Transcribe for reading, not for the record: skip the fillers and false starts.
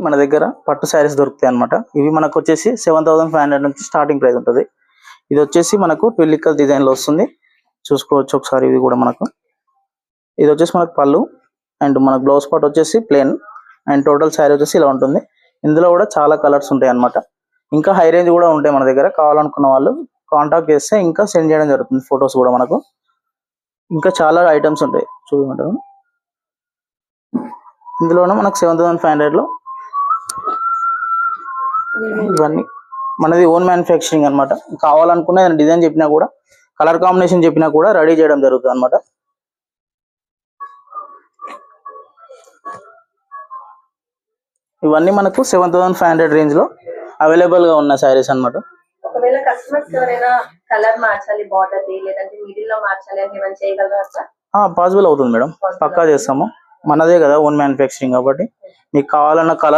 మన దగ్గర పట్టు శారీస్ దొరుకుతాయి అన్నమాట. ఇవి మనకు వచ్చేసి 7500 నుంచి స్టార్టింగ్ ప్రైస్ ఉంటుంది. ఇది వచ్చేసి మనకు ట్విల్లికల్ డిజైన్ లో వస్తుంది, చూసుకోవచ్చు ఒకసారి. ఇది కూడా మనకు ఇది వచ్చేసి మనకు పళ్ళు అండ్ మనకు బ్లౌజ్ పార్ట్ వచ్చేసి ప్లేన్ అండ్ టోటల్ శారీ వచ్చేసి ఇలా ఉంటుంది. ఇందులో కూడా చాలా కలర్స్ ఉంటాయి అన్నమాట. ఇంకా హై రేంజ్ కూడా ఉంటాయి మన దగ్గర. కావాలనుకున్న వాళ్ళు కాంటాక్ట్ చేస్తే ఇంకా సెండ్ చేయడం జరుగుతుంది ఫొటోస్ కూడా. మనకు ఇంకా చాలా ఐటమ్స్ ఉంటాయి చూడమంటారు. ఇందులోనే మనకు 7500 లో ఇవన్నీ మనది ఓన్ మ్యానుఫ్యాక్చరింగ్ అన్నమాట. కావాలనుకున్న డిజైన్ చెప్పినా కూడా, కలర్ కాంబినేషన్ చెప్పినా కూడా రెడీ చేయడం జరుగుతుంది అన్నమాట. ఇవన్నీ మనకు 7500 రేంజ్ లో అవైలబుల్ గా ఉన్న శారీస్ అన్నమాట. ఒకవేళ కస్టమర్స్ ఎవరైనా కలర్ మార్చాలి, బార్డర్ లేదంటే మిడిల్ లో మార్చాలి అని ఏమైనా చేయగలరా? పాసిబుల్ అవుతుంది మేడం, పక్కా చేస్తాము. మనదే కదా ఓన్ మ్యానుఫ్యాక్చరింగ్ కాబట్టి. మీకు కావాలన్న కలర్